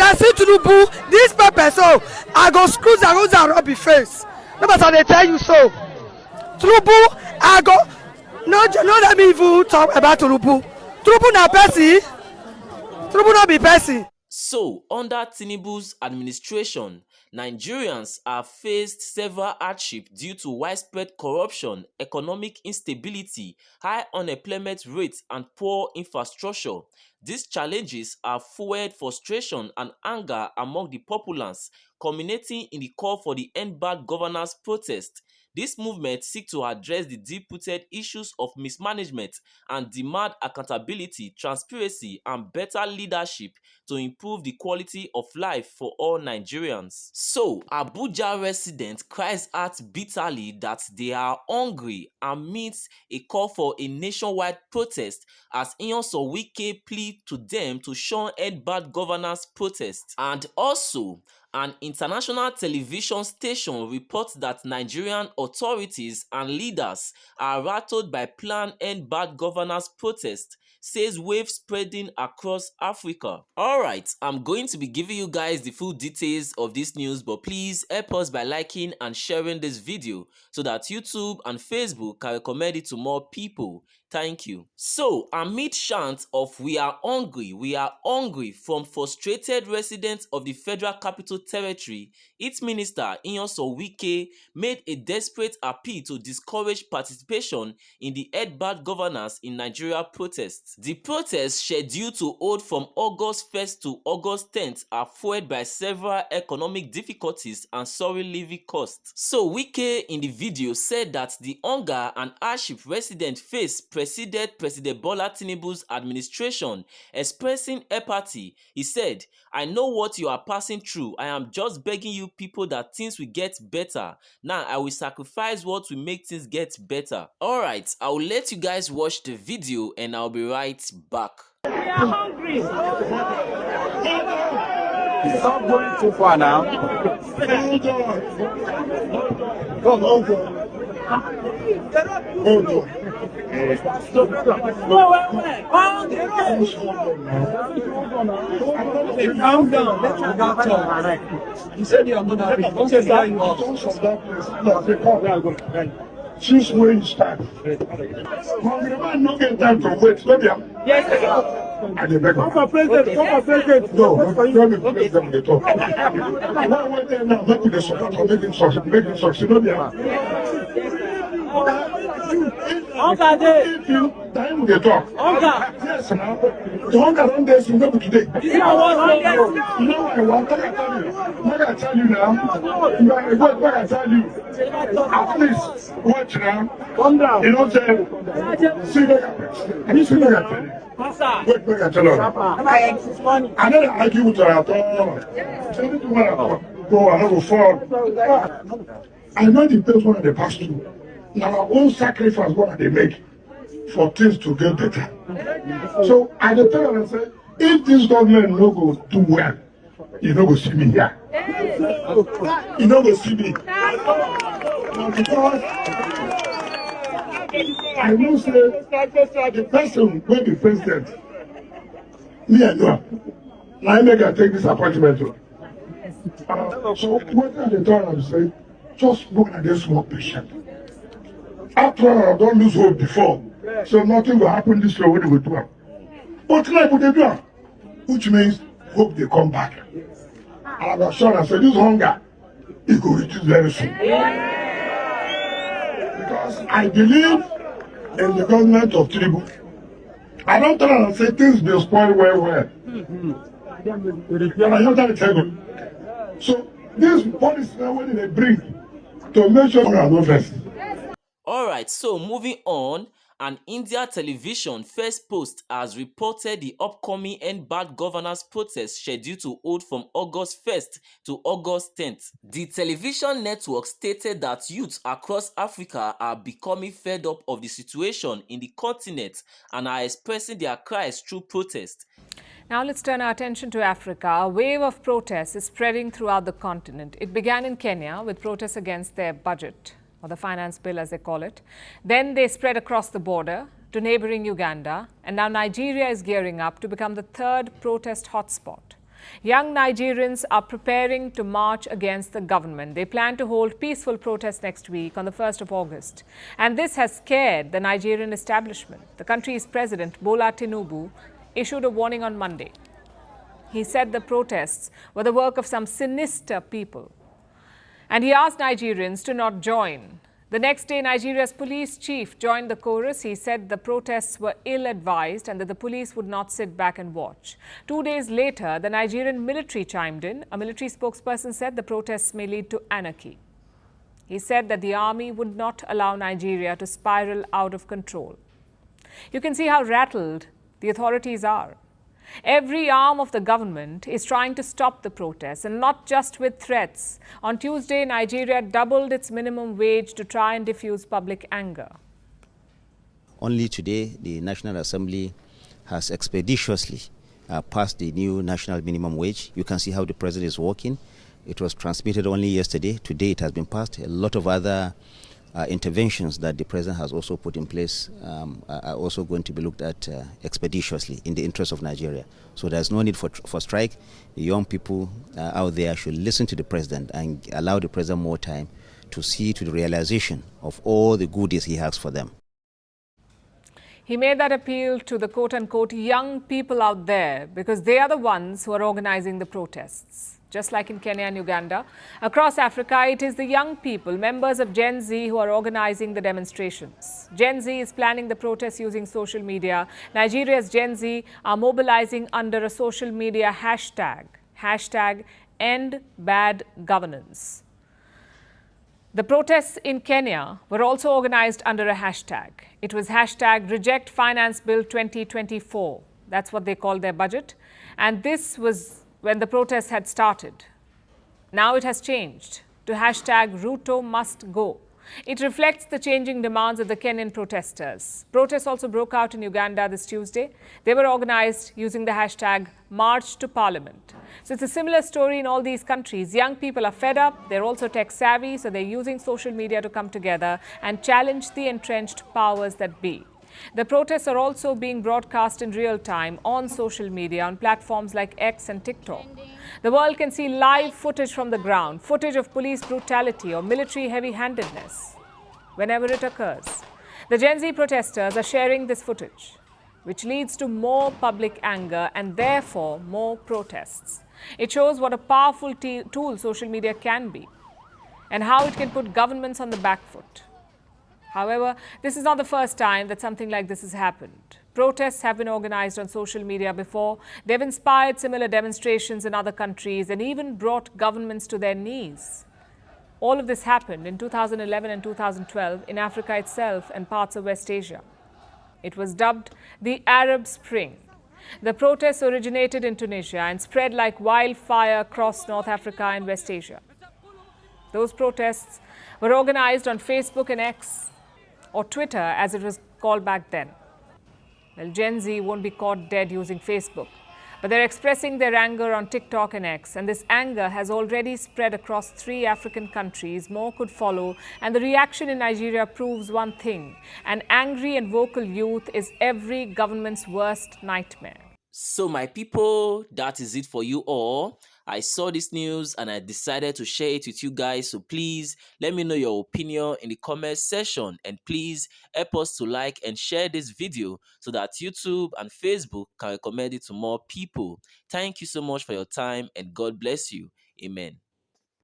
I see Tinubu, this pepper, so I go squeeze and rose and rub his face. No matter they tell you so. Tinubu, I go. No, let me even talk about Tinubu. Tinubu na person. Tinubu not be person. So, under Tinubu's administration, Nigerians have faced several hardships due to widespread corruption, economic instability, high unemployment rates, and poor infrastructure. These challenges have fueled frustration and anger among the populace, culminating in the call for the End Bad Governance protest. This movement seeks to address the deep-rooted issues of mismanagement and demand accountability, transparency, and better leadership to improve the quality of life for all Nigerians. So, Abuja resident cries out bitterly that they are hungry amidst a call for a nationwide protest as Wike plead to them to shun End Bad Governance protest. And also, an international television station reports that Nigerian authorities and leaders are rattled by planned End Bad Governance protest, says wave spreading across Africa. Alright, I'm going to be giving you guys the full details of this news, but please help us by liking and sharing this video so that YouTube and Facebook can recommend it to more people. Thank you. So, amid chants of we are hungry from frustrated residents of the Federal Capital Territory, its minister Wike made a desperate appeal to discourage participation in the End Bad Governance in Nigeria protests. The protests scheduled to hold from August 1st to August 10th are fueled by several economic difficulties and soaring living costs. So, Wike in the video said that the hunger and hardship residents face preceded President Bola Tinubu's administration. Expressing empathy, he said, "I know what you are passing through. I am just begging you people that things will get better. Now I will sacrifice what will make things get better." Alright, I will let you guys watch the video and I'll be right back. We are hungry. Stop going too far now. Come on. Calm down. You said you are not happy. Since when you start? Congressman no get time to wait. Yes, sir. Come for president. No, let me president dey talk. Why wait there now? Make the support or make him succeed. No be if you time dey talk. Yes, now. The hunger don dey since no be today. You know why I want to tell you? What I tell you now? What I tell you? At least watch now. Calm down. You know say see the wait, I tell you. I never argue with her at all. Go, I never fall. I know the place where they pass through. Now our own sacrifice what they make for things to get better. So I tell them and say, if this government no go do well, you no go see me here. You no go see me. Because I know say the person will be president. Me I know. Now I make I take this appointment. So what I tell them say, just look at this small patient. After all, I don't lose hope before. So nothing will happen this way when they will do it. But tonight they do it, which means hope they come back. And I'm sure I said this hunger, it will reduce very soon. Because I believe in the government of Tinubu. I don't tell them and say things will spoil well. I don't tell you. So this policy now when they bring to make sure I no first. Alright, so moving on, an India television first post has reported the upcoming End Bad Governance protest scheduled to hold from August 1st to August 10th. The television network stated that youths across Africa are becoming fed up of the situation in the continent and are expressing their cries through protest. Now let's turn our attention to Africa. A wave of protests is spreading throughout the continent. It began in Kenya with protests against their budget, or the finance bill as they call it. Then they spread across the border to neighboring Uganda, and now Nigeria is gearing up to become the third protest hotspot. Young Nigerians are preparing to march against the government. They plan to hold peaceful protests next week on the 1st of August. And this has scared the Nigerian establishment. The country's president, Bola Tinubu, issued a warning on Monday. He said the protests were the work of some sinister people. And he asked Nigerians to not join. The next day, Nigeria's police chief joined the chorus. He said the protests were ill-advised and that the police would not sit back and watch. 2 days later, the Nigerian military chimed in. A military spokesperson said the protests may lead to anarchy. He said that the army would not allow Nigeria to spiral out of control. You can see how rattled the authorities are. Every arm of the government is trying to stop the protests, and not just with threats. On Tuesday, Nigeria doubled its minimum wage to try and diffuse public anger. Only today, the National Assembly has expeditiously passed the new national minimum wage. You can see how the president is working. It was transmitted only yesterday. Today, it has been passed. A lot of other interventions that the president has also put in place are also going to be looked at expeditiously in the interest of Nigeria. So there's no need for strike. The young people out there should listen to the president and allow the president more time to see to the realization of all the goodies he has for them. He made that appeal to the quote-unquote young people out there because they are the ones who are organizing the protests. Just like in Kenya and Uganda, across Africa, it is the young people, members of Gen Z, who are organizing the demonstrations. Gen Z is planning the protests using social media. Nigeria's Gen Z are mobilizing under a social media hashtag #EndBadGovernance. The protests in Kenya were also organized under a hashtag. It was hashtag #RejectFinanceBill 2024. That's what they call their budget. And this was when the protests had started. Now it has changed to hashtag Ruto must go. It reflects the changing demands of the Kenyan protesters. Protests also broke out in Uganda this Tuesday. They were organized using the hashtag March to Parliament. So it's a similar story in all these countries. Young people are fed up. They're also tech savvy, so they're using social media to come together and challenge the entrenched powers that be. The protests are also being broadcast in real time on social media on platforms like X and TikTok. The world can see live footage from the ground, footage of police brutality or military heavy-handedness whenever it occurs. The Gen Z protesters are sharing this footage, which leads to more public anger and therefore more protests. It shows what a powerful tool social media can be and how it can put governments on the back foot. However, this is not the first time that something like this has happened. Protests have been organized on social media before. They've inspired similar demonstrations in other countries and even brought governments to their knees. All of this happened in 2011 and 2012 in Africa itself and parts of West Asia. It was dubbed the Arab Spring. The protests originated in Tunisia and spread like wildfire across North Africa and West Asia. Those protests were organized on Facebook and X, or Twitter as it was called back then. Well, Gen Z won't be caught dead using Facebook, but they're expressing their anger on TikTok and X, and this anger has already spread across 3 African countries. More could follow, and the reaction in Nigeria proves one thing: an angry and vocal youth is every government's worst nightmare. So my people, that is it for you all. I saw this news and I decided to share it with you guys. So please let me know your opinion in the comment section, and please help us to like and share this video so that YouTube and Facebook can recommend it to more people. Thank you so much for your time and God bless you. Amen.